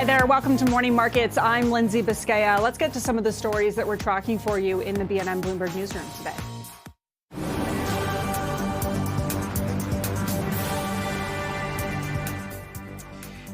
Hi there. Welcome to Morning Markets. I'm Lindsay Biscaya. Let's get to some of the stories that we're tracking for you in the BNN Bloomberg newsroom today.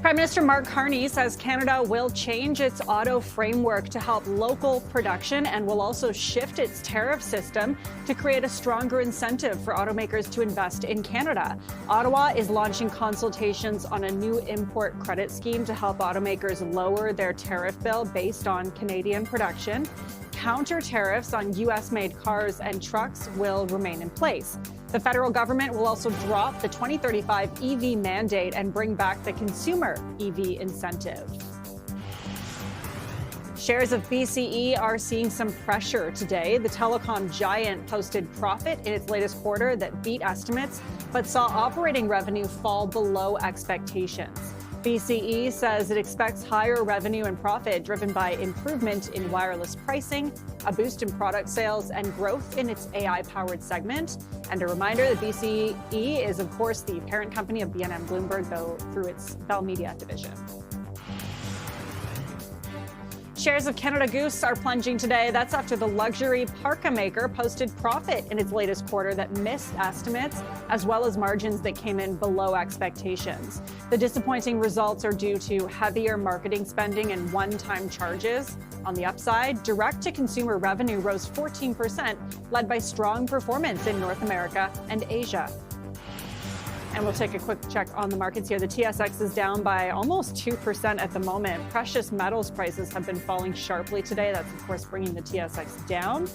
Prime Minister Mark Carney says Canada will change its auto framework to help local production and will also shift its tariff system to create a stronger incentive for automakers to invest in Canada. Ottawa is launching consultations on a new import credit scheme to help automakers lower their tariff bill based on Canadian production. Counter tariffs on U.S.-made cars and trucks will remain in place. The federal government will also drop the 2035 EV mandate and bring back the consumer EV incentive. Shares of BCE are seeing some pressure today. The telecom giant posted profit in its latest quarter that beat estimates, but saw operating revenue fall below expectations. BCE says it expects higher revenue and profit driven by improvement in wireless pricing, a boost in product sales, and growth in its AI-powered segment. And a reminder that BCE is, of course, the parent company of BNN Bloomberg, though through its Bell Media division. Shares of Canada Goose are plunging today. That's after the luxury parka maker posted profit in its latest quarter that missed estimates, as well as margins that came in below expectations. The disappointing results are due to heavier marketing spending and one-time charges. On the upside, direct-to-consumer revenue rose 14%, led by strong performance in North America and Asia. And we'll take a quick check on the markets here. The TSX is down by almost 2% at the moment. Precious metals prices have been falling sharply today. That's, of course, bringing the TSX down.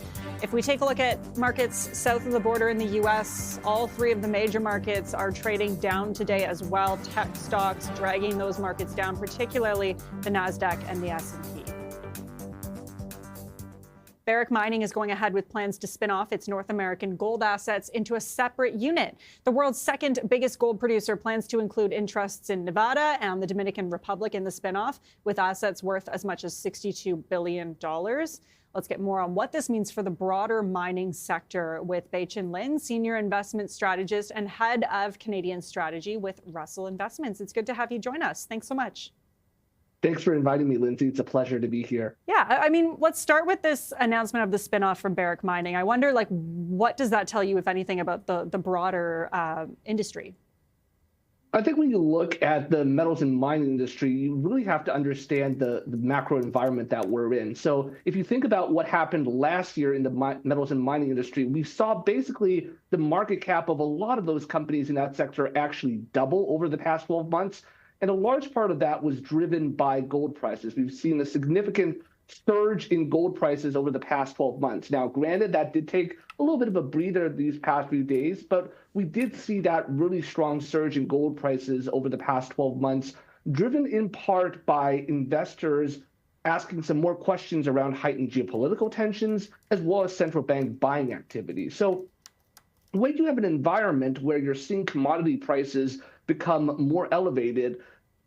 If we take a look at markets south of the border in the U.S., all three of the major markets are trading down today as well. Tech stocks dragging those markets down, particularly the NASDAQ and the S&P. Barrick Mining is going ahead with plans to spin off its North American gold assets into a separate unit. The world's second biggest gold producer plans to include interests in Nevada and the Dominican Republic in the spinoff, with assets worth as much as $62 billion. Let's get more on what this means for the broader mining sector with Bei-Chin Lin, Senior Investment Strategist and Head of Canadian Strategy with Russell Investments. It's good to have you join us. Thanks so much. Thanks for inviting me, Lindsay. It's a pleasure to be here. Yeah, I mean, let's start with this announcement of the spinoff from Barrick Mining. I wonder, what does that tell you, if anything, about the broader industry? I think when you look at the metals and mining industry, you really have to understand the macro environment that we're in. So if you think about what happened last year in the metals and mining industry, we saw basically the market cap of a lot of those companies in that sector actually double over the past 12 months. And a large part of that was driven by gold prices. We've seen a significant surge in gold prices over the past 12 months. Now, granted, that did take a little bit of a breather these past few days, but we did see that really strong surge in gold prices over the past 12 months, driven in part by investors asking some more questions around heightened geopolitical tensions, as well as central bank buying activity. So when you have an environment where you're seeing commodity prices become more elevated,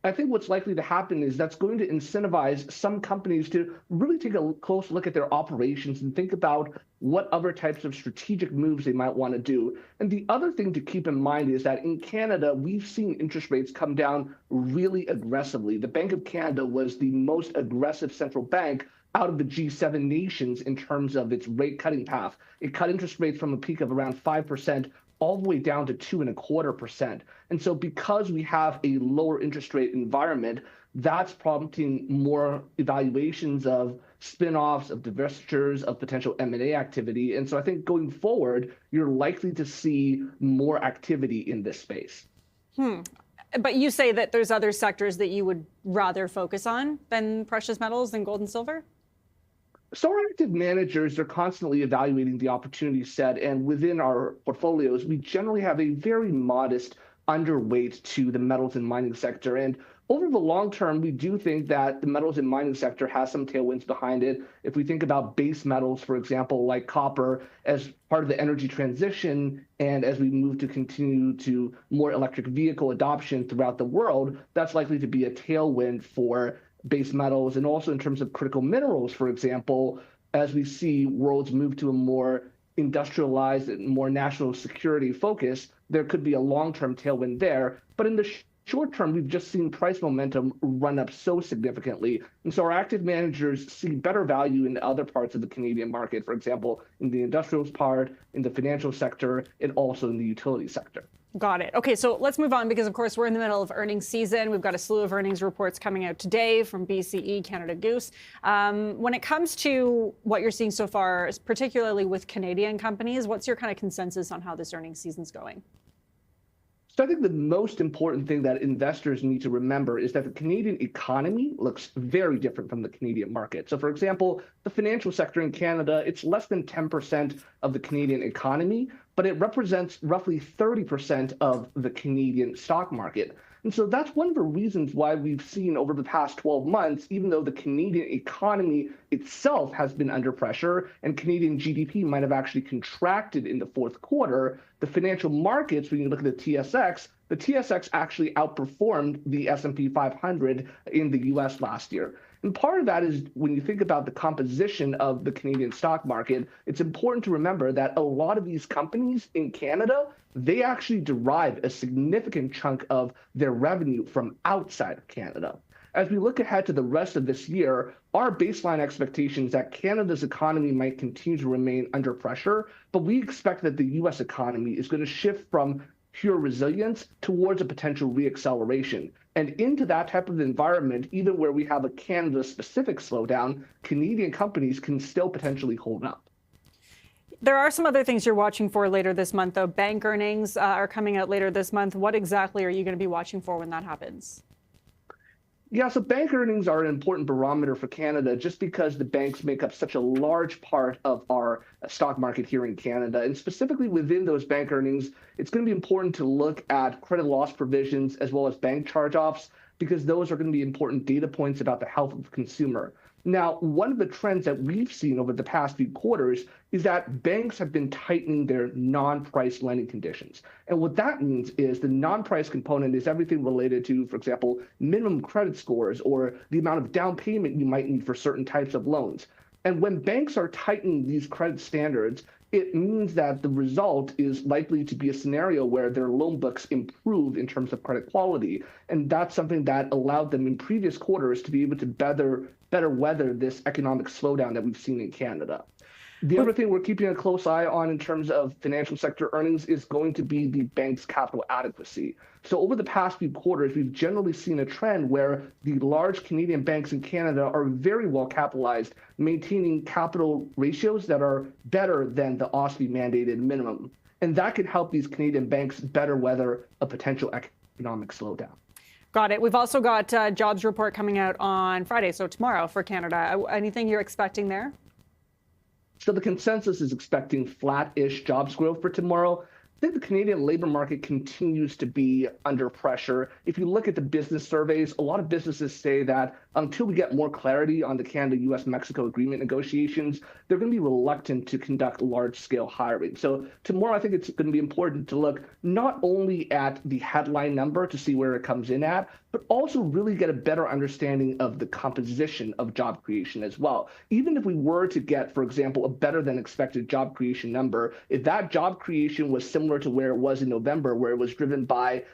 I think what's likely to happen is that's going to incentivize some companies to really take a close look at their operations and think about what other types of strategic moves they might want to do. And the other thing to keep in mind is that in Canada, we've seen interest rates come down really aggressively. The Bank of Canada was the most aggressive central bank out of the G7 nations in terms of its rate cutting path. It cut interest rates from a peak of around 5% all the way down to 2.25%. And so because we have a lower interest rate environment, that's prompting more evaluations of spinoffs, of divestitures, of potential M&A activity. And so I think going forward, you're likely to see more activity in this space. But you say that there's other sectors that you would rather focus on than precious metals, than gold and silver? So our active managers are constantly evaluating the opportunity set, and within our portfolios, we generally have a very modest underweight to the metals and mining sector. And over the long term, we do think that the metals and mining sector has some tailwinds behind it. If we think about base metals, for example, like copper, as part of the energy transition, and as we move to continue to more electric vehicle adoption throughout the world, that's likely to be a tailwind for base metals. And also in terms of critical minerals, for example, as we see worlds move to a more industrialized and more national security focus, there could be a long-term tailwind there. But in the short term, we've just seen price momentum run up so significantly. And so our active managers see better value in other parts of the Canadian market, for example, in the industrials part, in the financial sector, and also in the utility sector. Got it. Okay, so let's move on because, of course, we're in the middle of earnings season. We've got a slew of earnings reports coming out today from BCE, Canada Goose. When it comes to what you're seeing so far, particularly with Canadian companies, what's your kind of consensus on how this earnings season's going? So I think the most important thing that investors need to remember is that the Canadian economy looks very different from the Canadian market. So for example, the financial sector in Canada, it's less than 10% of the Canadian economy, but it represents roughly 30% of the Canadian stock market. And so that's one of the reasons why we've seen over the past 12 months, even though the Canadian economy itself has been under pressure and Canadian GDP might have actually contracted in the fourth quarter, the financial markets, when you look at the TSX actually outperformed the S&P 500 in the US last year. And part of that is when you think about the composition of the Canadian stock market, it's important to remember that a lot of these companies in Canada, they actually derive a significant chunk of their revenue from outside of Canada. As we look ahead to the rest of this year, our baseline expectation is that Canada's economy might continue to remain under pressure, but we expect that the US economy is going to shift from pure resilience towards a potential reacceleration. And into that type of environment, even where we have a Canada-specific slowdown, Canadian companies can still potentially hold up. There are some other things you're watching for later this month, though. Bank earnings are coming out later this month. What exactly are you going to be watching for when that happens? Yeah, so bank earnings are an important barometer for Canada just because the banks make up such a large part of our stock market here in Canada. And specifically within those bank earnings, it's going to be important to look at credit loss provisions as well as bank charge-offs because those are going to be important data points about the health of the consumer. Now, one of the trends that we've seen over the past few quarters is that banks have been tightening their non-price lending conditions. And what that means is the non-price component is everything related to, for example, minimum credit scores or the amount of down payment you might need for certain types of loans. And when banks are tightening these credit standards, it means that the result is likely to be a scenario where their loan books improve in terms of credit quality. And that's something that allowed them in previous quarters to be able to better weather this economic slowdown that we've seen in Canada. The other thing we're keeping a close eye on in terms of financial sector earnings is going to be the bank's capital adequacy. So over the past few quarters, we've generally seen a trend where the large Canadian banks in Canada are very well capitalized, maintaining capital ratios that are better than the OSFI mandated minimum. And that could help these Canadian banks better weather a potential economic slowdown. Got it. We've also got a jobs report coming out on Friday, so tomorrow for Canada. Anything you're expecting there? So the consensus is expecting flat-ish jobs growth for tomorrow. I think the Canadian labor market continues to be under pressure. If you look at the business surveys, a lot of businesses say that until we get more clarity on the Canada-US-Mexico agreement negotiations, they're going to be reluctant to conduct large-scale hiring. So tomorrow, I think it's going to be important to look not only at the headline number to see where it comes in at, but also really get a better understanding of the composition of job creation as well. Even if we were to get, for example, a better than expected job creation number, if that job creation was similar to where it was in November, where it was driven by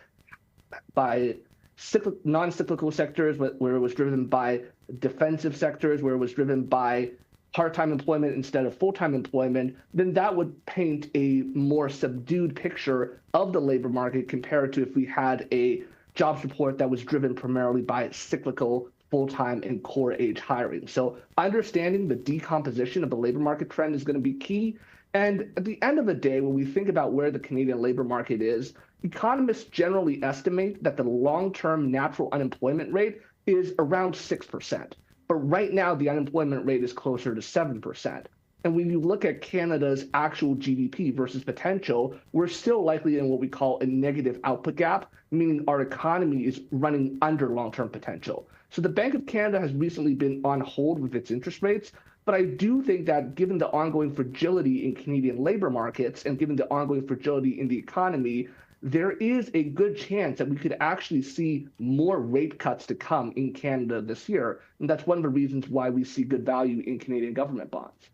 non-cyclical sectors, where it was driven by defensive sectors, where it was driven by part-time employment instead of full-time employment, then that would paint a more subdued picture of the labor market compared to if we had a jobs report that was driven primarily by cyclical, full-time, and core age hiring. So understanding the decomposition of the labor market trend is going to be key. And at the end of the day, when we think about where the Canadian labor market is, economists generally estimate that the long-term natural unemployment rate is around 6%. But right now, the unemployment rate is closer to 7%. And when you look at Canada's actual GDP versus potential, we're still likely in what we call a negative output gap, meaning our economy is running under long-term potential. So the Bank of Canada has recently been on hold with its interest rates, but I do think that given the ongoing fragility in Canadian labor markets and given the ongoing fragility in the economy, there is a good chance that we could actually see more rate cuts to come in Canada this year. And that's one of the reasons why we see good value in Canadian government bonds.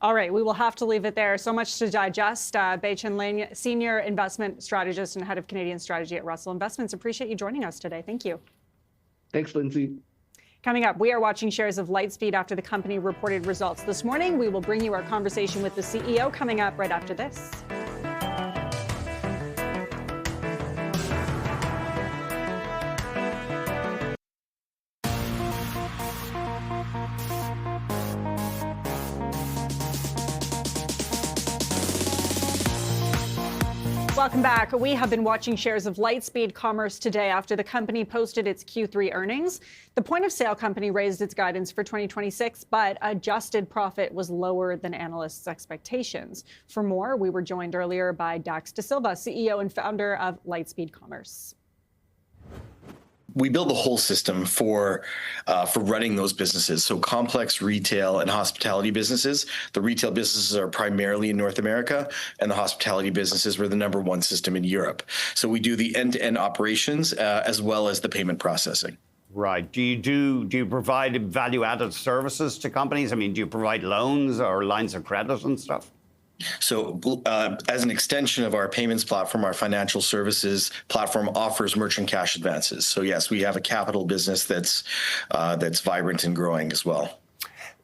All right, we will have to leave it there. So much to digest. Bei-Chen Lin, Senior Investment Strategist and Head of Canadian Strategy at Russell Investments. Appreciate you joining us today. Thank you. Thanks, Lindsay. Coming up, we are watching shares of Lightspeed after the company reported results this morning. We will bring you our conversation with the CEO coming up right after this. Welcome back. We have been watching shares of Lightspeed Commerce today after the company posted its Q3 earnings. The point of sale company raised its guidance for 2026, but adjusted profit was lower than analysts' expectations. For more, we were joined earlier by Dax De Silva, CEO and founder of Lightspeed Commerce. We build the whole system for running those businesses. So complex retail and hospitality businesses. The retail businesses are primarily in North America, and the hospitality businesses were the #1 system in Europe. So we do the end-to-end operations as well as the payment processing. Right. Do you provide value-added services to companies? I mean, do you provide loans or lines of credit and stuff? So as an extension of our payments platform, our financial services platform offers merchant cash advances. So yes, we have a capital business that's vibrant and growing as well.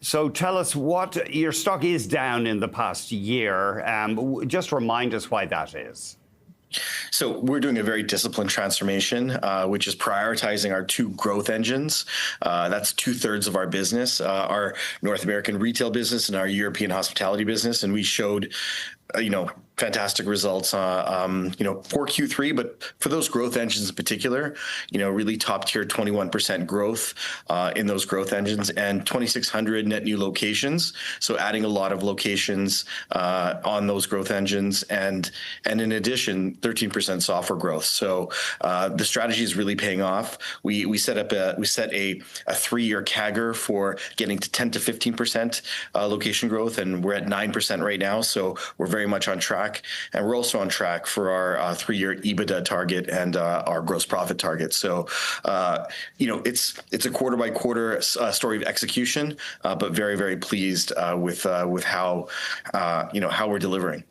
So tell us what your stock is down in the past year. Just remind us why that is. So we're doing a very disciplined transformation, which is prioritizing our 2 growth engines. That's 2/3 of our business, our North American retail business and our European hospitality business. And we showed, fantastic results, for Q3, but for those growth engines in particular, really top tier 21% growth in those growth engines and 2,600 net new locations. So adding a lot of locations on those growth engines, and in addition, 13% software growth. So the strategy is really paying off. We set a 3-year CAGR for getting to 10 to 15% location growth, and we're at 9% right now. So we're very much on track. And we're also on track for our 3-year EBITDA target and our gross profit target. So, it's a quarter by quarter story of execution, but very, very pleased with how we're delivering.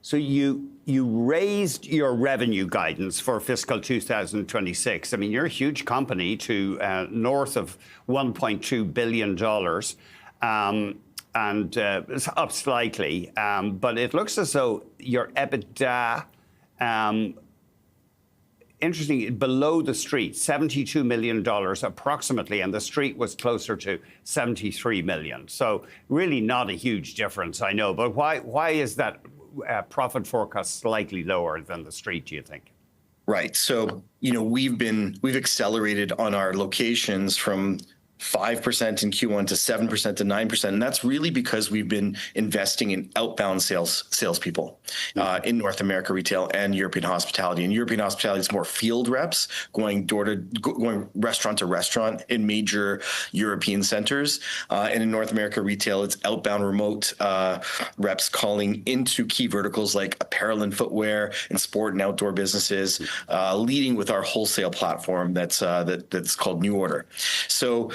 So you raised your revenue guidance for fiscal 2026. I mean, you're a huge company to north of $1.2 billion. And it's up slightly, but it looks as though your EBITDA, interesting, below the street, $72 million approximately, and the street was closer to $73 million. So really not a huge difference, I know. But why is that profit forecast slightly lower than the street, do you think? Right. So, we've accelerated on our locations from 5% in Q1 to 7% to 9%. And that's really because we've been investing in outbound salespeople in North America retail and European hospitality. In European hospitality, it's more field reps going restaurant to restaurant in major European centers. And in North America retail, it's outbound remote reps calling into key verticals like apparel and footwear and sport and outdoor businesses, leading with our wholesale platform that's called New Order. So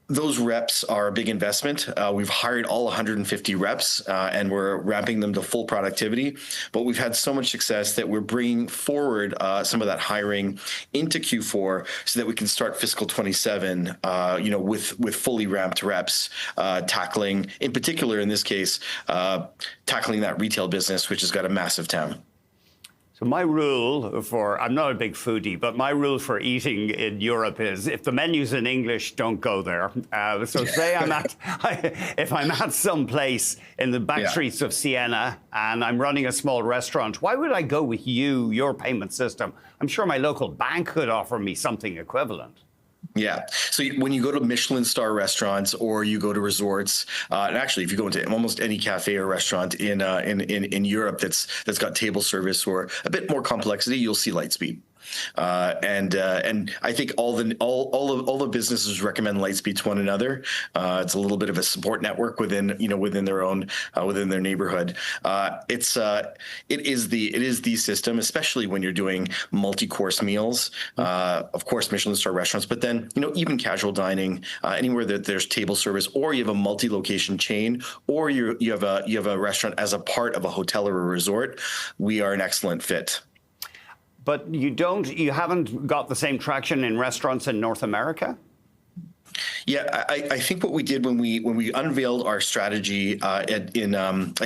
those reps are a big investment. We've hired all 150 reps, and we're ramping them to full productivity. But we've had so much success that we're bringing forward some of that hiring into Q4 so that we can start fiscal 27, with fully ramped reps, tackling, in particular in this case, tackling that retail business, which has got a massive TAM. So my rule I'm not a big foodie, but my rule for eating in Europe is if the menu's in English, don't go there. So say if I'm at some place in the back streets of Siena and I'm running a small restaurant, why would I go with your payment system? I'm sure my local bank could offer me something equivalent. Yeah. So when you go to Michelin star restaurants or you go to resorts, and actually, if you go into almost any cafe or restaurant in Europe that's got table service or a bit more complexity, you'll see Lightspeed. And I think all the businesses recommend Lightspeed to one another. It's a little bit of a support network within their own within their neighborhood. It is the system, especially when you're doing multi-course meals. Of course, Michelin star restaurants, but then even casual dining, anywhere that there's table service, or you have a multi-location chain, or you have a restaurant as a part of a hotel or a resort. We are an excellent fit. But you haven't got the same traction in restaurants in North America? Yeah, I think what we did when we unveiled our strategy at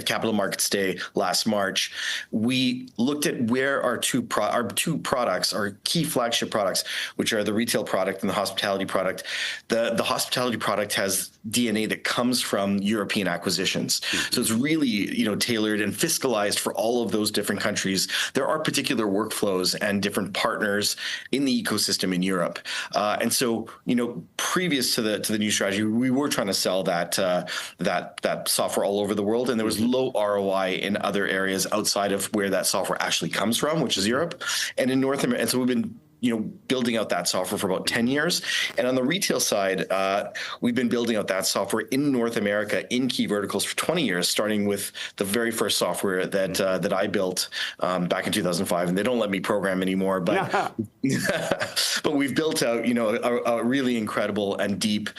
Capital Markets Day last March, we looked at where our two products, our key flagship products, which are the retail product and the hospitality product. The hospitality product has DNA that comes from European acquisitions, so it's really tailored and fiscalized for all of those different countries. There are particular workflows and different partners in the ecosystem in Europe, and so previous to the new strategy, we were trying to sell that software all over the world, and there was low ROI in other areas outside of where that software actually comes from, which is Europe and in North America. And so we've been building out that software for about 10 years. And on the retail side, we've been building out that software in North America in key verticals for 20 years, starting with the very first software that I built back in 2005. And they don't let me program anymore, but but we've built out a really incredible and deep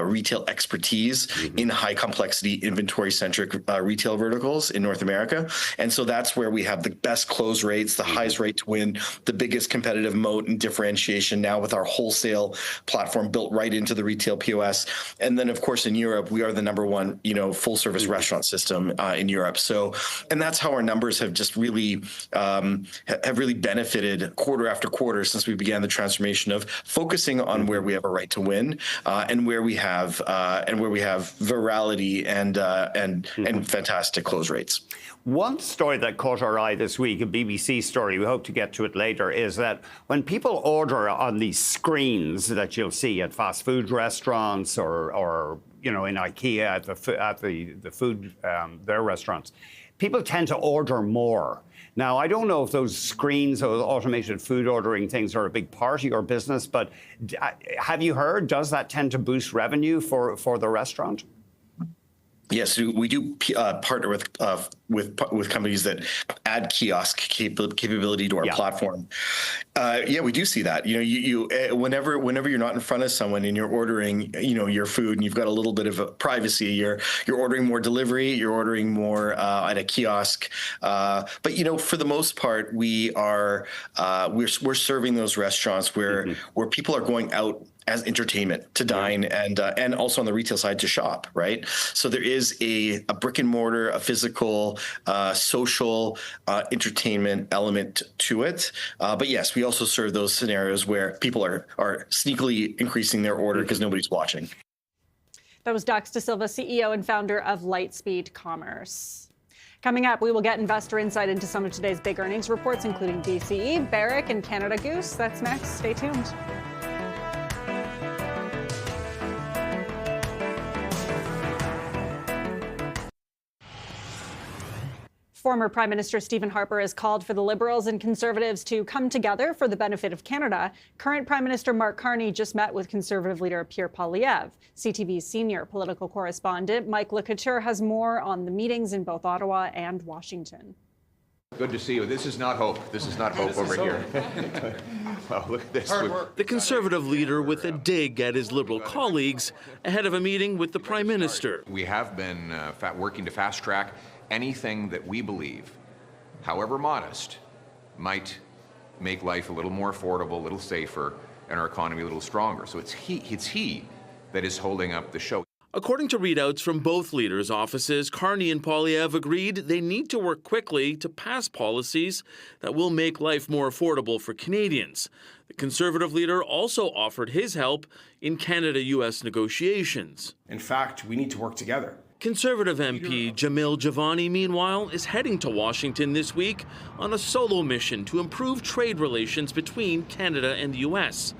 retail expertise in high complexity inventory centric retail verticals in North America. And so that's where we have the best close rates, the highest rate to win, the biggest competitive moat and differentiation now with our wholesale platform built right into the retail POS. And then of course in Europe, we are the number one, full service restaurant system in Europe. So, and that's how our numbers have just really benefited quarter after quarter since we began the transformation of focusing on where we have a right to win and where we have virality and fantastic close rates. One story that caught our eye this week, a BBC story, we hope to get to it later, is that when people order on these screens that you'll see at fast food restaurants or in IKEA at the food their restaurants, people tend to order more. Now, I don't know if those screens or automated food ordering things are a big part of your business, but have you heard, does that tend to boost revenue for the restaurant? Yes, we do partner with companies that add kiosk capability to our platform. Yeah, we do see that. Whenever you're not in front of someone and you're ordering, your food, and you've got a little bit of privacy, you're ordering more delivery, you're ordering more at a kiosk. But for the most part, we're serving those restaurants where people are going out as entertainment to dine and also on the retail side to shop, right? So there is a brick and mortar, a physical, social entertainment element to it. But yes, we also serve those scenarios where people are sneakily increasing their order because nobody's watching. That was Dax Da Silva, CEO and founder of Lightspeed Commerce. Coming up, we will get investor insight into some of today's big earnings reports, including BCE, Barrick, and Canada Goose. That's next. Stay tuned. Former Prime Minister Stephen Harper has called for the Liberals and Conservatives to come together for the benefit of Canada. Current Prime Minister Mark Carney just met with Conservative leader Pierre Poilievre. CTV's senior political correspondent Mike LeCouture has more on the meetings in both Ottawa and Washington. Good to see you. This is not hope. This is not hope over here. Well, look at this. The Conservative leader with a dig at his Liberal colleagues ahead of a meeting with the Prime Minister. We have been working to fast track anything that we believe, however modest, might make life a little more affordable, a little safer, and our economy a little stronger. So it's he that is holding up the show. According to readouts from both leaders' offices, Carney and Poilievre agreed they need to work quickly to pass policies that will make life more affordable for Canadians. The Conservative leader also offered his help in Canada-US negotiations. In fact, we need to work together. Conservative MP Jamil Javani, meanwhile, is heading to Washington this week on a solo mission to improve trade relations between Canada and the U.S.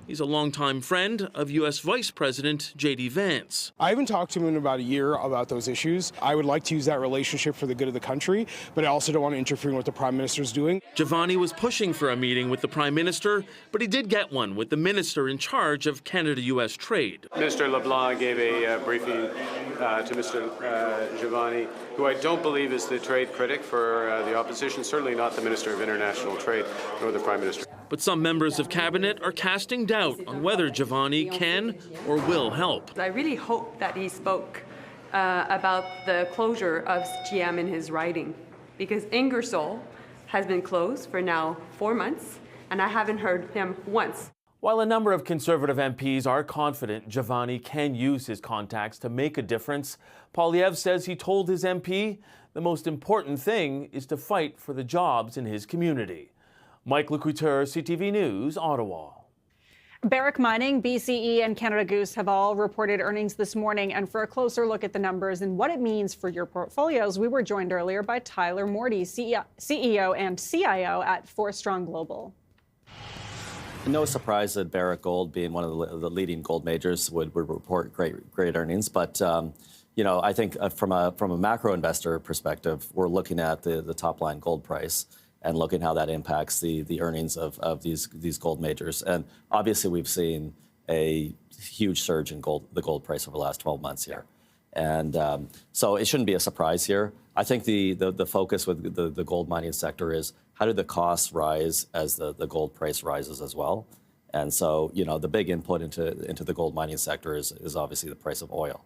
He's a longtime friend of U.S. Vice President J.D. Vance. I haven't talked to him in about a year about those issues. I would like to use that relationship for the good of the country, but I also don't want to interfere in what the Prime Minister's doing. Giovanni was pushing for a meeting with the Prime Minister, but he did get one with the minister in charge of Canada-U.S. trade. Mr. LeBlanc gave a briefing to Mr. Giovanni, who I don't believe is the trade critic for the opposition, certainly not the Minister of International Trade, nor the Prime Minister. But some members of cabinet are casting doubt on whether Giovanni can or will help. I really hope that he spoke about the closure of GM in his writing, because Ingersoll has been closed for now 4 months, and I haven't heard him once. While a number of Conservative MPs are confident Giovanni can use his contacts to make a difference, Poilievre says he told his MP the most important thing is to fight for the jobs in his community. Mike Lecouteur, CTV News, Ottawa. Barrick Mining, BCE, and Canada Goose have all reported earnings this morning. And for a closer look at the numbers and what it means for your portfolios, we were joined earlier by Tyler Morty, CEO and CIO at Four Strong Global. No surprise that Barrick Gold, being one of the leading gold majors, would report great earnings. But I think from a macro investor perspective, we're looking at the top line gold price and looking how that impacts the earnings of these gold majors. And obviously, we've seen a huge surge in the gold price over the last 12 months here. And so it shouldn't be a surprise here. I think the focus with the gold mining sector is how do the costs rise as the gold price rises as well. And so, the big input into the gold mining sector is obviously the price of oil.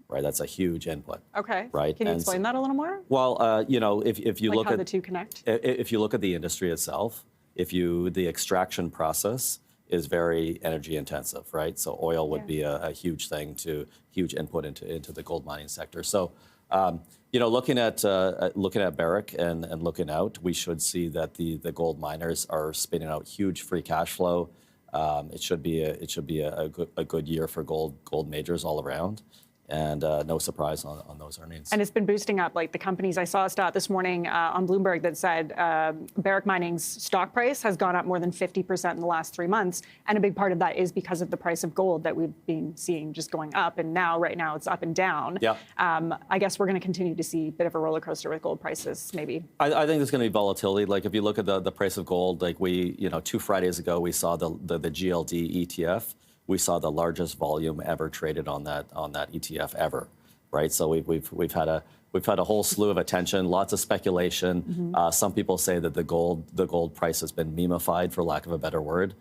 Right, that's a huge input. Okay. Right. Can you explain that a little more? Well, if you look how at the two connect. If you look at the industry itself, the extraction process is very energy intensive, right? So oil would be a huge input into the gold mining sector. So, looking at Barrick and looking out, we should see that the gold miners are spinning out huge free cash flow. It should be a good year for gold majors all around. And no surprise on those earnings. And it's been boosting up, like the companies. I saw a stat this morning on Bloomberg that said Barrick Mining's stock price has gone up more than 50% in the last 3 months. And a big part of that is because of the price of gold that we've been seeing just going up. And right now it's up and down. Yeah. I guess we're going to continue to see a bit of a roller coaster with gold prices, maybe. I think there's going to be volatility. Like if you look at the price of gold, like 2 Fridays ago, we saw the GLD ETF. We saw the largest volume ever traded on that ETF ever, right? So we've had a whole slew of attention, lots of speculation. Mm-hmm. Some people say that the gold price has been memified, for lack of a better word,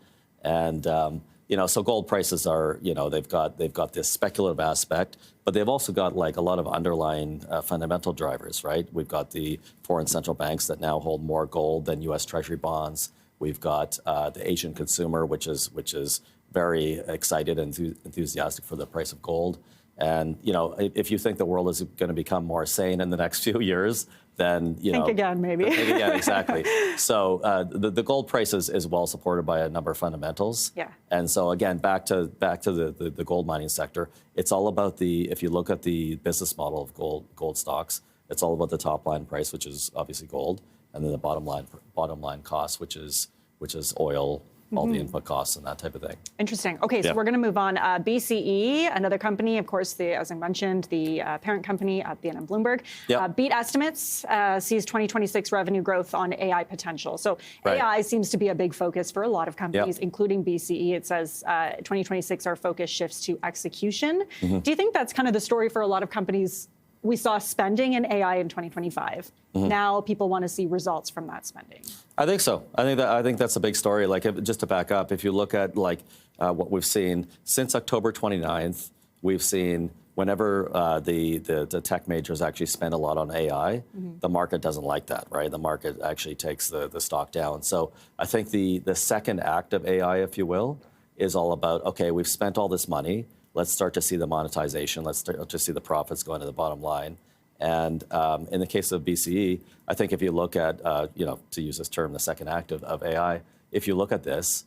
and so gold prices are they've got this speculative aspect, but they've also got like a lot of underlying fundamental drivers, right? We've got the foreign central banks that now hold more gold than U.S. Treasury bonds. We've got the Asian consumer, which is very excited and enthusiastic for the price of gold. And, if you think the world is going to become more sane in the next few years, then, think again, maybe. Think again, exactly. So the gold price is well supported by a number of fundamentals. Yeah. And so, again, back to the gold mining sector, it's all about if you look at the business model of gold stocks, it's all about the top line price, which is obviously gold, and then the bottom line cost, which is oil, all the input costs and that type of thing. Interesting. Okay, so we're going to move on. BCE, another company, of course, as I mentioned, the parent company at BNN Bloomberg, beat estimates, sees 2026 revenue growth on AI potential. So AI seems to be a big focus for a lot of companies, including BCE. It says 2026, our focus shifts to execution. Mm-hmm. Do you think that's kind of the story for a lot of companies? We saw spending in AI in 2025. Mm-hmm. Now people want to see results from that spending. I think so. I think that's a big story. Like, just to back up, if you look at what we've seen since October 29th, we've seen whenever the tech majors actually spend a lot on AI, the market doesn't like that, right? The market actually takes the stock down. So I think the second act of AI, if you will, is all about, okay, we've spent all this money. Let's start to see the monetization. Let's start to see the profits going to the bottom line. And in the case of BCE, I think if you look at, to use this term, the second act of AI, if you look at this,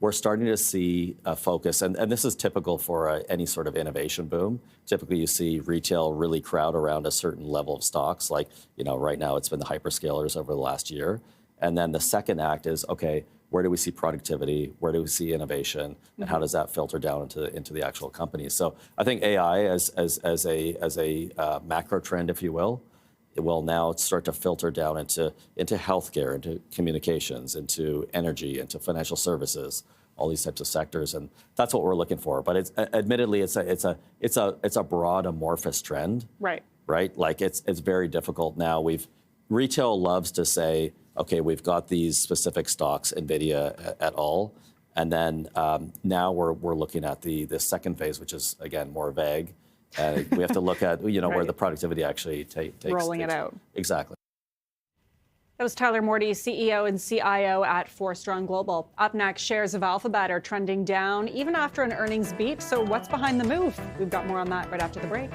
we're starting to see a focus, and this is typical for any sort of innovation boom. Typically, you see retail really crowd around a certain level of stocks. Like, right now it's been the hyperscalers over the last year. And then the second act is, okay, where do we see productivity, where do we see innovation, and how does that filter down into the actual companies? So I think AI as a macro trend, if you will, it will now start to filter down into healthcare, into communications, into energy, into financial services, all these types of sectors, and that's what we're looking for. But it's admittedly it's a broad amorphous trend, right? Like it's very difficult now. Retail loves to say, okay, we've got these specific stocks, Nvidia et al., and then now we're looking at the second phase, which is again more vague. We have to look at where the productivity actually takes rolling it out. Exactly. That was Tyler Morty, CEO and CIO at Forstrong Global. Up next, shares of Alphabet are trending down even after an earnings beat. So what's behind the move? We've got more on that right after the break.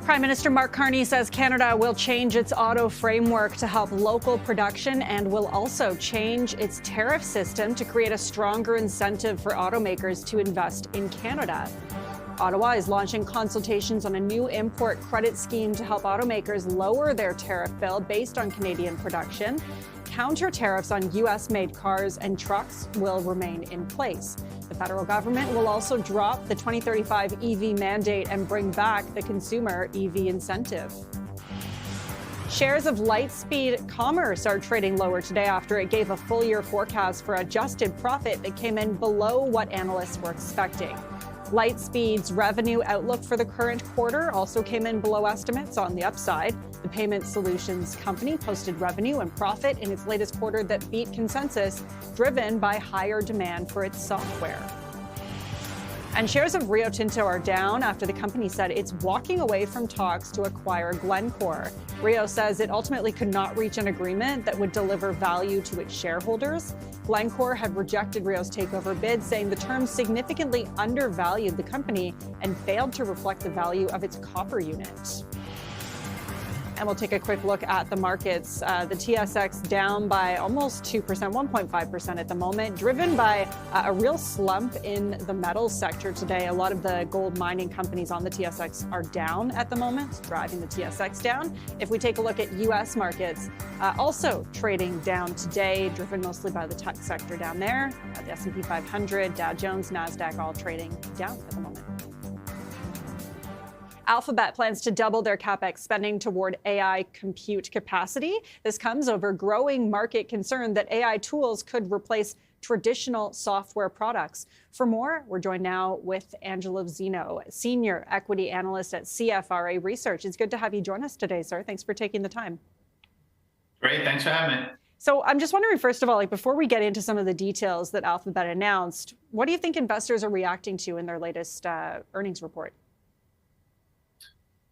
Prime Minister Mark Carney says Canada will change its auto framework to help local production and will also change its tariff system to create a stronger incentive for automakers to invest in Canada. Ottawa is launching consultations on a new import credit scheme to help automakers lower their tariff bill based on Canadian production. Counter tariffs on U.S.-made cars and trucks will remain in place. The federal government will also drop the 2035 EV mandate and bring back the consumer EV incentive. Shares of Lightspeed Commerce are trading lower today after it gave a full-year forecast for adjusted profit that came in below what analysts were expecting. Lightspeed's revenue outlook for the current quarter also came in below estimates on the upside. The payment solutions company posted revenue and profit in its latest quarter that beat consensus, driven by higher demand for its software. And shares of Rio Tinto are down after the company said it's walking away from talks to acquire Glencore. Rio says it ultimately could not reach an agreement that would deliver value to its shareholders. Glencore had rejected Rio's takeover bid, saying the terms significantly undervalued the company and failed to reflect the value of its copper unit. And we'll take a quick look at the markets. The TSX down by almost 2%, 1.5% at the moment, driven by a real slump in the metals sector today. A lot of the gold mining companies on the TSX are down at the moment, driving the TSX down. If we take a look at U.S. markets, also trading down today, driven mostly by the tech sector down there. The S&P 500, Dow Jones, NASDAQ all trading down at the moment. Alphabet plans to double their CapEx spending toward AI compute capacity. This comes over growing market concern that AI tools could replace traditional software products. For more, we're joined now with Angelo Zeno, Senior Equity Analyst at CFRA Research. It's good to have you join us today, sir. Thanks for taking the time. Great. Thanks for having me. So I'm just wondering, first of all, before we get into some of the details that Alphabet announced, what do you think investors are reacting to in their latest earnings report?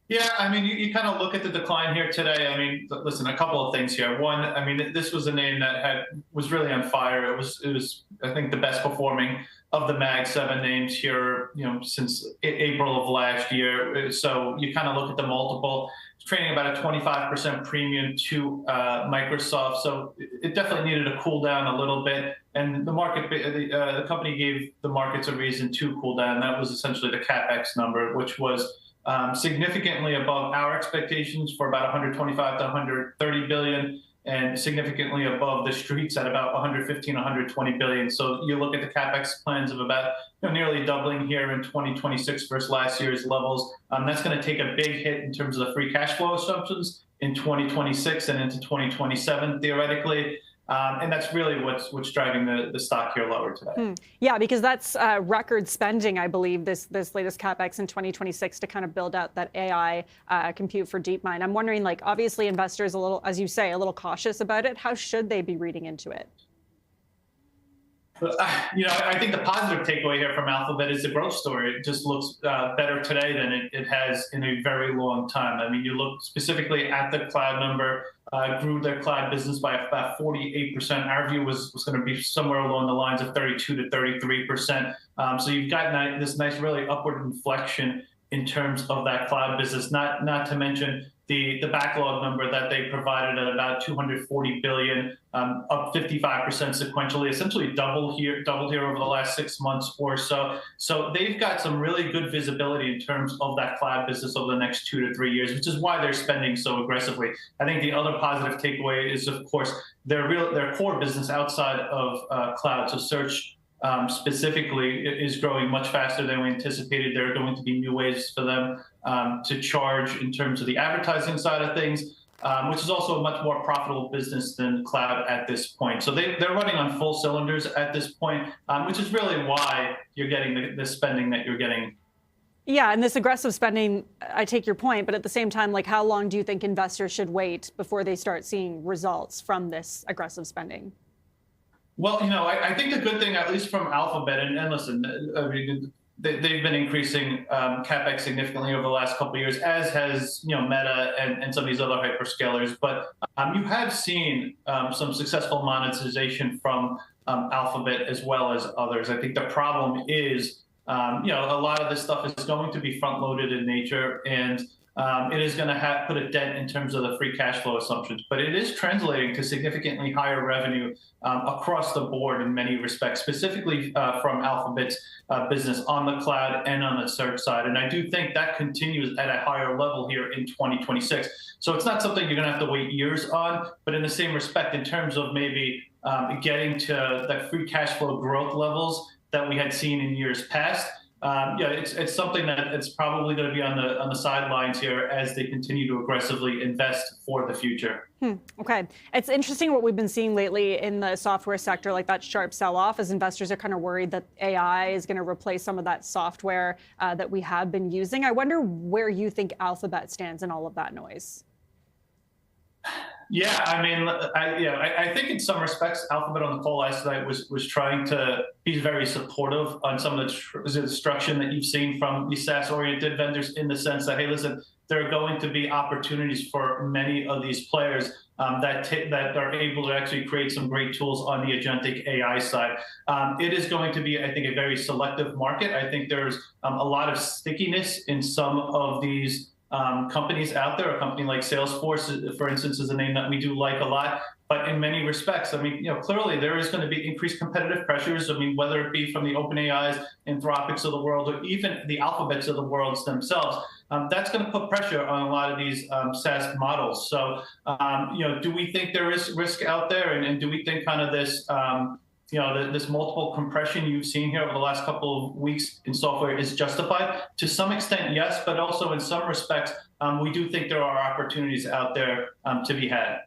Yeah, I mean, you kind of look at the decline here today. I mean, listen, a couple of things here. One, I mean, this was a name that was really on fire. It was, I think, the best performing of the Mag 7 names here, since April of last year. So you kind of look at the multiple. It's trading about a 25% premium to Microsoft. So it definitely needed to cool down a little bit. And the company gave the markets a reason to cool down. That was essentially the CapEx number, which was significantly above our expectations for about 125 to 130 billion, and significantly above the streets at about 115, 120 billion. So you look at the CapEx plans of about nearly doubling here in 2026 versus last year's levels. That's going to take a big hit in terms of the free cash flow assumptions in 2026 and into 2027, theoretically. And that's really what's driving the stock here lower today. Yeah, because that's record spending, I believe, this latest CapEx in 2026 to kind of build out that AI compute for DeepMind. I'm wondering, obviously investors a little, as you say, a little cautious about it. How should they be reading into it? I think the positive takeaway here from Alphabet is the growth story. It just looks better today than it has in a very long time. I mean, you look specifically at the cloud number, grew their cloud business by about 48%. Our view was going to be somewhere along the lines of 32 to 33%. So you've got this nice, really upward inflection in terms of that cloud business, not to mention the backlog number that they provided at about $240 billion, up 55% sequentially, essentially doubled here over the last 6 months or so. So they've got some really good visibility in terms of that cloud business over the next 2 to 3 years, which is why they're spending so aggressively. I think the other positive takeaway is, of course, their core business outside of cloud, so search specifically, is growing much faster than we anticipated. There are going to be new ways for them to charge in terms of the advertising side of things, which is also a much more profitable business than cloud at this point. So they're running on full cylinders at this point, which is really why you're getting the spending that you're getting. Yeah, and this aggressive spending, I take your point, but at the same time, like, how long do you think investors should wait before they start seeing results from this aggressive spending? Well, I think the good thing, at least from Alphabet, and listen, I mean, they've been increasing CapEx significantly over the last couple of years, as has Meta and some of these other hyperscalers. But you have seen some successful monetization from Alphabet as well as others. I think the problem is, a lot of this stuff is going to be front-loaded in nature, and it is going to put a dent in terms of the free cash flow assumptions. But it is translating to significantly higher revenue across the board in many respects, specifically from Alphabet's business on the cloud and on the search side. And I do think that continues at a higher level here in 2026. So it's not something you're going to have to wait years on, but in the same respect, in terms of maybe getting to the free cash flow growth levels that we had seen in years past, it's something that it's probably going to be on the sidelines here as they continue to aggressively invest for the future. Okay. It's interesting what we've been seeing lately in the software sector, like that sharp sell-off, as investors are kind of worried that AI is going to replace some of that software that we have been using. I wonder where you think Alphabet stands in all of that noise. Yeah, I mean, I think in some respects, Alphabet on the call last night was trying to be very supportive on some of the destruction that you've seen from these SaaS-oriented vendors, in the sense that, hey, listen, there are going to be opportunities for many of these players that are able to actually create some great tools on the agentic AI side. It is going to be, I think, a very selective market. I think there's a lot of stickiness in some of these companies out there. A company like Salesforce, for instance, is a name that we do like a lot. But in many respects, I mean, clearly there is going to be increased competitive pressures. I mean, whether it be from the OpenAIs, Anthropics of the world, or even the Alphabets of the world themselves, that's going to put pressure on a lot of these SaaS models. So, do we think there is risk out there, and do we think kind of this this multiple compression you've seen here over the last couple of weeks in software is justified? To some extent, yes, but also in some respects, we do think there are opportunities out there to be had.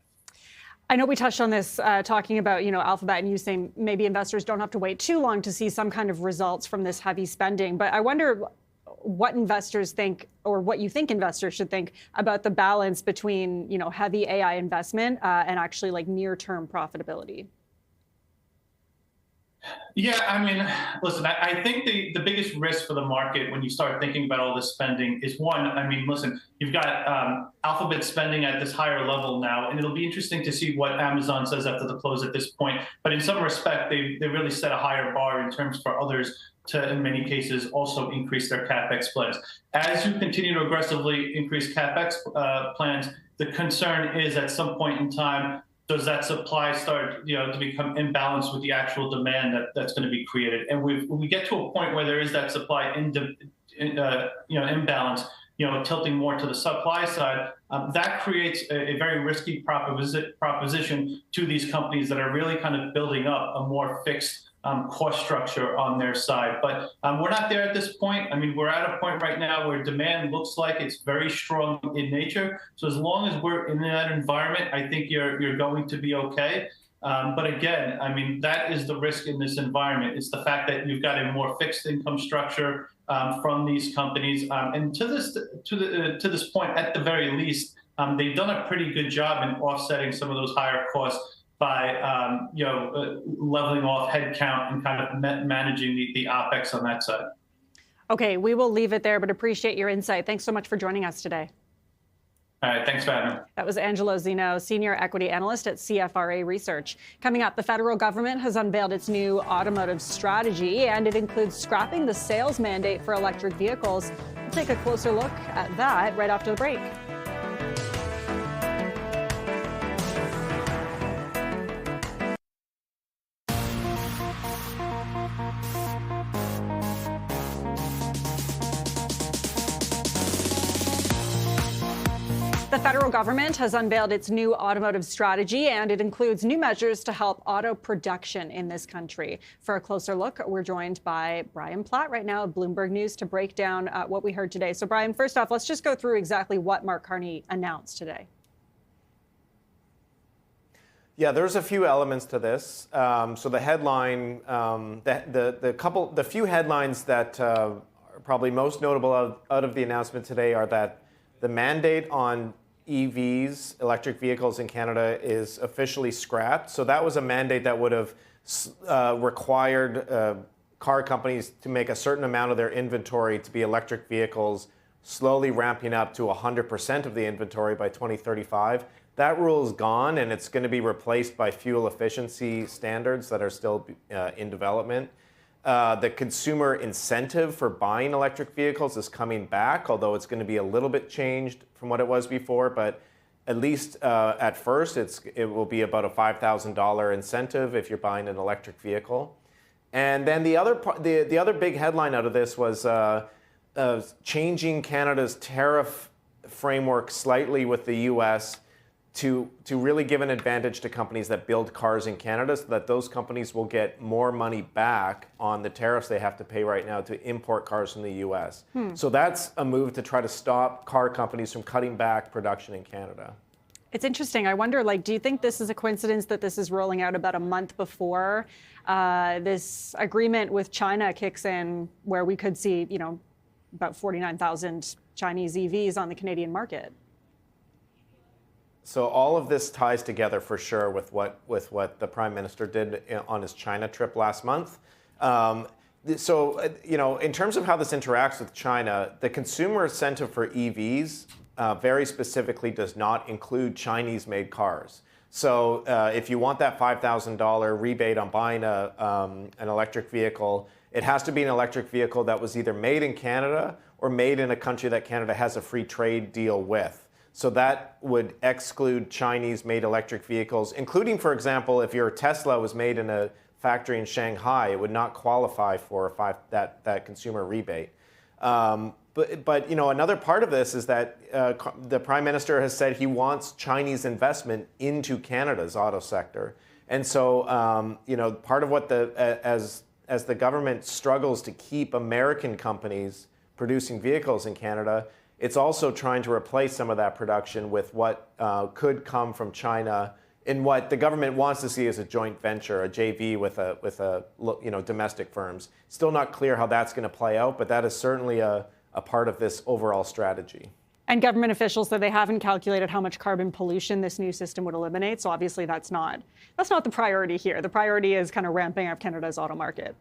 I know we touched on this talking about, Alphabet, and you saying maybe investors don't have to wait too long to see some kind of results from this heavy spending. But I wonder what investors think, or what you think investors should think about the balance between, heavy AI investment and actually like near-term profitability. Yeah, I mean, listen, I think the biggest risk for the market when you start thinking about all this spending is, one, I mean, listen, you've got Alphabet spending at this higher level now, and it'll be interesting to see what Amazon says after the close at this point. But in some respect, they really set a higher bar in terms for others to, in many cases, also increase their CapEx plans. As you continue to aggressively increase CapEx plans, the concern is at some point in time, does that supply start, to become imbalanced with the actual demand that's going to be created? And when we get to a point where there is that supply imbalance, tilting more to the supply side, that creates a very risky proposition to these companies that are really kind of building up a more fixed cost structure on their side. But we're not there at this point. I mean, we're at a point right now where demand looks like it's very strong in nature. So as long as we're in that environment, I think you're going to be okay. But again, I mean, that is the risk in this environment. It's the fact that you've got a more fixed income structure from these companies. And to this point, at the very least, they've done a pretty good job in offsetting some of those higher costs by leveling off headcount and kind of managing the OPEX on that side. Okay, we will leave it there, but appreciate your insight. Thanks so much for joining us today. All right, thanks for having me. That was Angelo Zeno, Senior Equity Analyst at CFRA Research. Coming up, the federal government has unveiled its new automotive strategy, and it includes scrapping the sales mandate for electric vehicles. We'll take a closer look at that right after the break. The federal government has unveiled its new automotive strategy, and it includes new measures to help auto production in this country. For a closer look, we're joined by Brian Platt right now of Bloomberg News to break down what we heard today. So, Brian, first off, let's just go through exactly what Mark Carney announced today. Yeah, there's a few elements to this. So the headline, the few headlines that are probably most notable out of the announcement today are that the mandate on EVs, electric vehicles in Canada, is officially scrapped. So that was a mandate that would have required car companies to make a certain amount of their inventory to be electric vehicles, slowly ramping up to 100% of the inventory by 2035. That rule is gone, and it's going to be replaced by fuel efficiency standards that are still in development. The consumer incentive for buying electric vehicles is coming back, although it's going to be a little bit changed from what it was before. But at least at first, it will be about a $5,000 incentive if you're buying an electric vehicle. And then the other big headline out of this was changing Canada's tariff framework slightly with the U.S. to really give an advantage to companies that build cars in Canada, so that those companies will get more money back on the tariffs they have to pay right now to import cars from the U.S. So that's a move to try to stop car companies from cutting back production in Canada. It's interesting. I wonder, do you think this is a coincidence that this is rolling out about a month before this agreement with China kicks in, where we could see, about 49,000 Chinese EVs on the Canadian market? So all of this ties together for sure with what the Prime Minister did on his China trip last month. In terms of how this interacts with China, the consumer incentive for EVs very specifically does not include Chinese-made cars. So if you want that $5,000 rebate on buying an electric vehicle, it has to be an electric vehicle that was either made in Canada or made in a country that Canada has a free trade deal with. So that would exclude Chinese-made electric vehicles, including, for example, if your Tesla was made in a factory in Shanghai, it would not qualify for that consumer rebate. But another part of this is that the Prime Minister has said he wants Chinese investment into Canada's auto sector, and so part of what as the government struggles to keep American companies producing vehicles in Canada, it's also trying to replace some of that production with what could come from China in what the government wants to see as a joint venture, a JV with domestic firms. Still not clear how that's going to play out, but that is certainly a part of this overall strategy. And government officials said they haven't calculated how much carbon pollution this new system would eliminate. So obviously that's not the priority here. The priority is kind of ramping up Canada's auto market.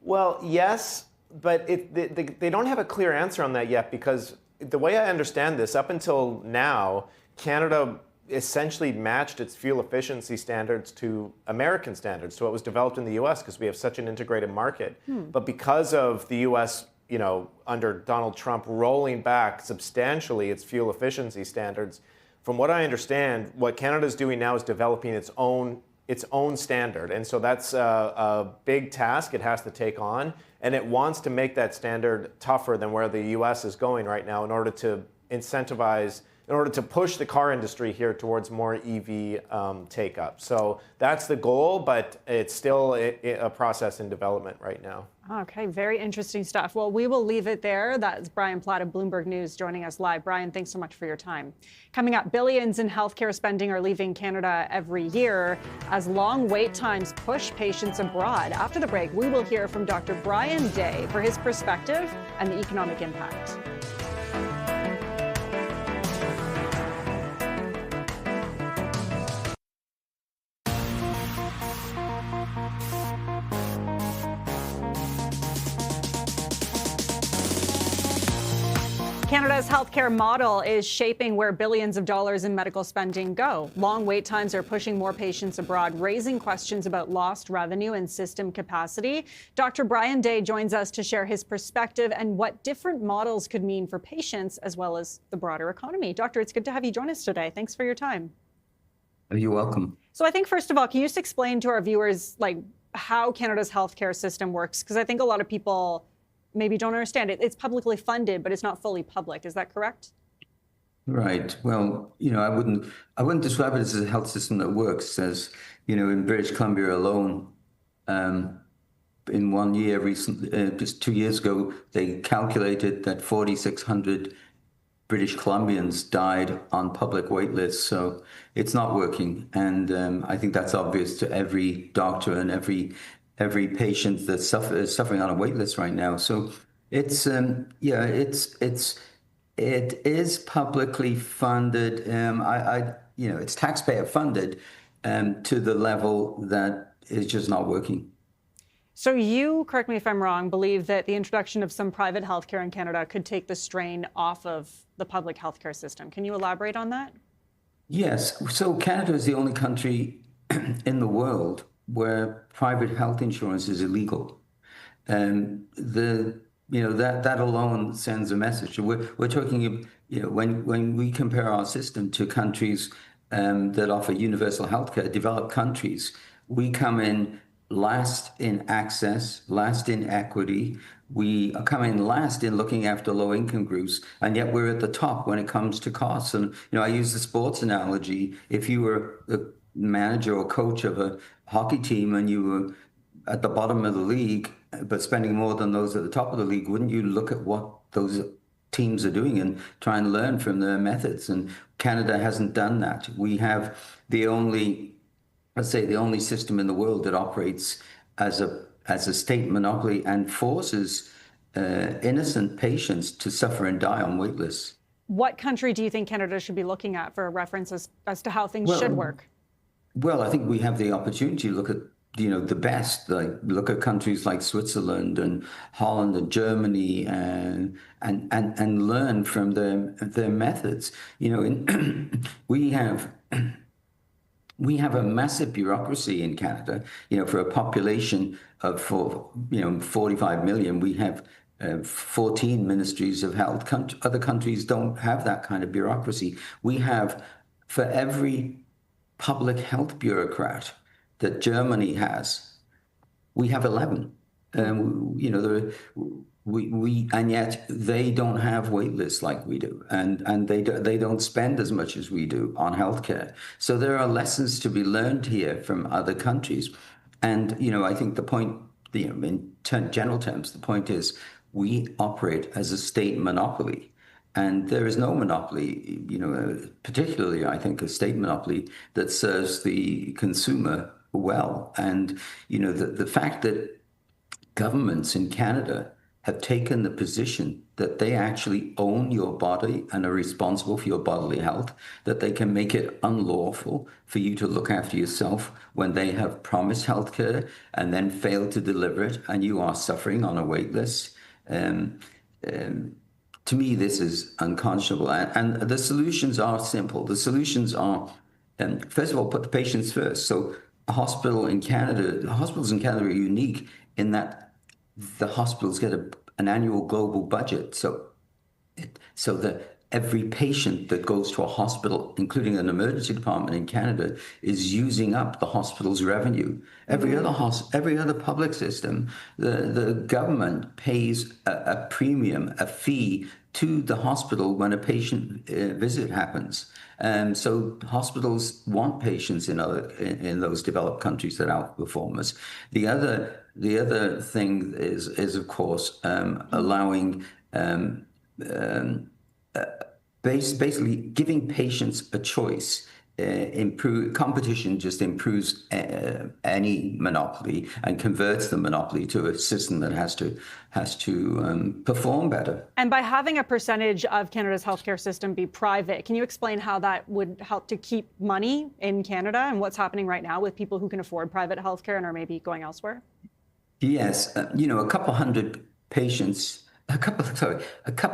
Well, yes. But they don't have a clear answer on that yet, because the way I understand this, up until now, Canada essentially matched its fuel efficiency standards to American standards, to what was developed in the U.S., because we have such an integrated market. But because of the U.S., under Donald Trump rolling back substantially its fuel efficiency standards, from what I understand, what Canada is doing now is developing its own standard. And so that's a big task it has to take on. And it wants to make that standard tougher than where the U.S. is going right now in order to push the car industry here towards more EV take-up. So that's the goal, but it's still a process in development right now. Okay, very interesting stuff. Well, we will leave it there. That's Brian Platt of Bloomberg News joining us live. Brian, thanks so much for your time. Coming up, billions in healthcare spending are leaving Canada every year as long wait times push patients abroad. After the break, we will hear from Dr. Brian Day for his perspective and the economic impact. Canada's healthcare model is shaping where billions of dollars in medical spending go. Long wait times are pushing more patients abroad, raising questions about lost revenue and system capacity. Dr. Brian Day joins us to share his perspective and what different models could mean for patients as well as the broader economy. Doctor, it's good to have you join us today. Thanks for your time. You're welcome. So I think, first of all, can you just explain to our viewers how Canada's healthcare system works? Because I think a lot of people maybe don't understand it. It's publicly funded, but it's not fully public. Is that correct? Right. Well, I wouldn't describe it as a health system that works. As in British Columbia alone, in 1 year, recently, just 2 years ago, they calculated that 4,600 British Columbians died on public wait lists. So it's not working, and I think that's obvious to every doctor and every patient that's suffering on a wait list right now. So it's it is publicly funded. It's taxpayer funded, to the level that is just not working. So you, correct me if I'm wrong, believe that the introduction of some private healthcare in Canada could take the strain off of the public healthcare system. Can you elaborate on that? Yes. So Canada is the only country in the world where private health insurance is illegal. And that alone sends a message. We're talking, when we compare our system to countries that offer universal healthcare, developed countries, we come in last in access, last in equity. We come in last in looking after low-income groups, and yet we're at the top when it comes to costs. And I use the sports analogy. If you were the manager or coach of a hockey team and you were at the bottom of the league, but spending more than those at the top of the league, wouldn't you look at what those teams are doing and try and learn from their methods? And Canada hasn't done that. We have the only system in the world that operates as a state monopoly and forces innocent patients to suffer and die on wait lists. What country do you think Canada should be looking at for a reference as to how things should work? Well, I think we have the opportunity to look at the best. Like, look at countries like Switzerland and Holland and Germany, and learn from their methods. We have a massive bureaucracy in Canada. For a population of 45 million, we have 14 ministries of health. Other countries don't have that kind of bureaucracy. We have, for every public health bureaucrat that Germany has, we have 11. And yet they don't have wait lists like we do, and they don't spend as much as we do on healthcare. So there are lessons to be learned here from other countries, and I think the point, in general terms, the point is we operate as a state monopoly, and there is no monopoly, particularly I think a state monopoly that serves the consumer well. And the fact that governments in Canada have taken the position that they actually own your body and are responsible for your bodily health, that they can make it unlawful for you to look after yourself when they have promised healthcare and then fail to deliver it, and you are suffering on a wait list. To me, this is unconscionable. And the solutions are simple. The solutions are, first of all, put the patients first. So hospitals in Canada are unique in that the hospitals get an annual global budget. So that every patient that goes to a hospital, including an emergency department in Canada, is using up the hospital's revenue. Every other public system, the government pays a premium, a fee to the hospital when a patient visit happens. So hospitals want patients in those developed countries that outperform us. The other thing is of course allowing basically giving patients a choice. Competition just improves any monopoly and converts the monopoly to a system that has to perform better. And by having a percentage of Canada's healthcare system be private, can you explain how that would help to keep money in Canada and what's happening right now with people who can afford private healthcare and are maybe going elsewhere? Yes, a couple hundred patients. A couple of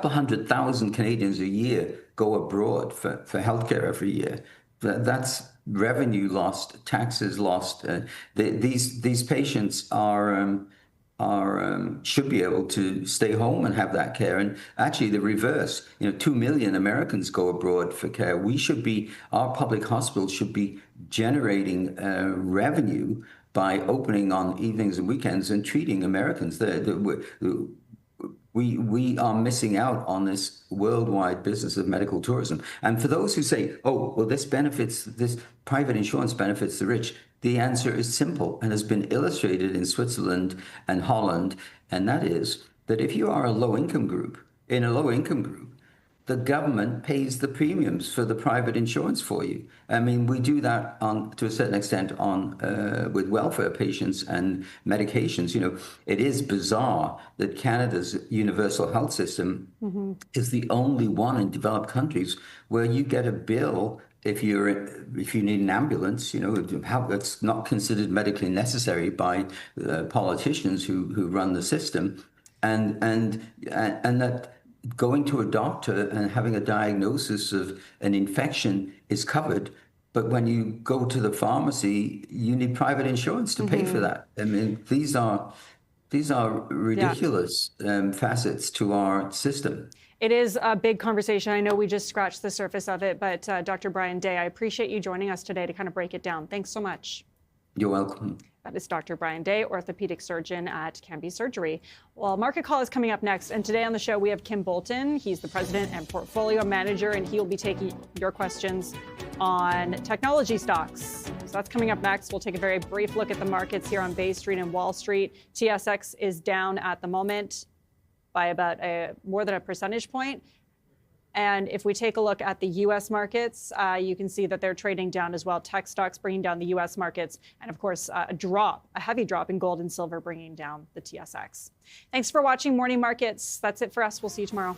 100,000 Canadians a year go abroad for healthcare every year. That's revenue lost, taxes lost. These patients should be able to stay home and have that care. And actually, the reverse. 2 million Americans go abroad for care. Our public hospitals should be generating revenue by opening on evenings and weekends and treating Americans. We are missing out on this worldwide business of medical tourism. And for those who say, oh, well, this private insurance benefits the rich, the answer is simple and has been illustrated in Switzerland and Holland. And that is that if you are a low-income group, the government pays the premiums for the private insurance for you. I mean, we do that to a certain extent with welfare patients and medications. You know, it is bizarre that Canada's universal health system is the only one in developed countries where you get a bill if you need an ambulance. You know, it's not considered medically necessary by politicians who run the system, and that going to a doctor and having a diagnosis of an infection is covered. But when you go to the pharmacy, you need private insurance to pay for that. I mean, these are ridiculous facets to our system. It is a big conversation. I know we just scratched the surface of it, but Dr. Brian Day, I appreciate you joining us today to kind of break it down. Thanks so much. You're welcome. That is Dr. Brian Day, orthopedic surgeon at Canby Surgery. Well, Market Call is coming up next. And today on the show, we have Kim Bolton. He's the president and portfolio manager, and he'll be taking your questions on technology stocks. So that's coming up next. We'll take a very brief look at the markets here on Bay Street and Wall Street. TSX is down at the moment by about more than a percentage point. And if we take a look at the U.S. markets, you can see that they're trading down as well. Tech stocks bringing down the U.S. markets. And of course, a heavy drop in gold and silver bringing down the TSX. Thanks for watching Morning Markets. That's it for us. We'll see you tomorrow.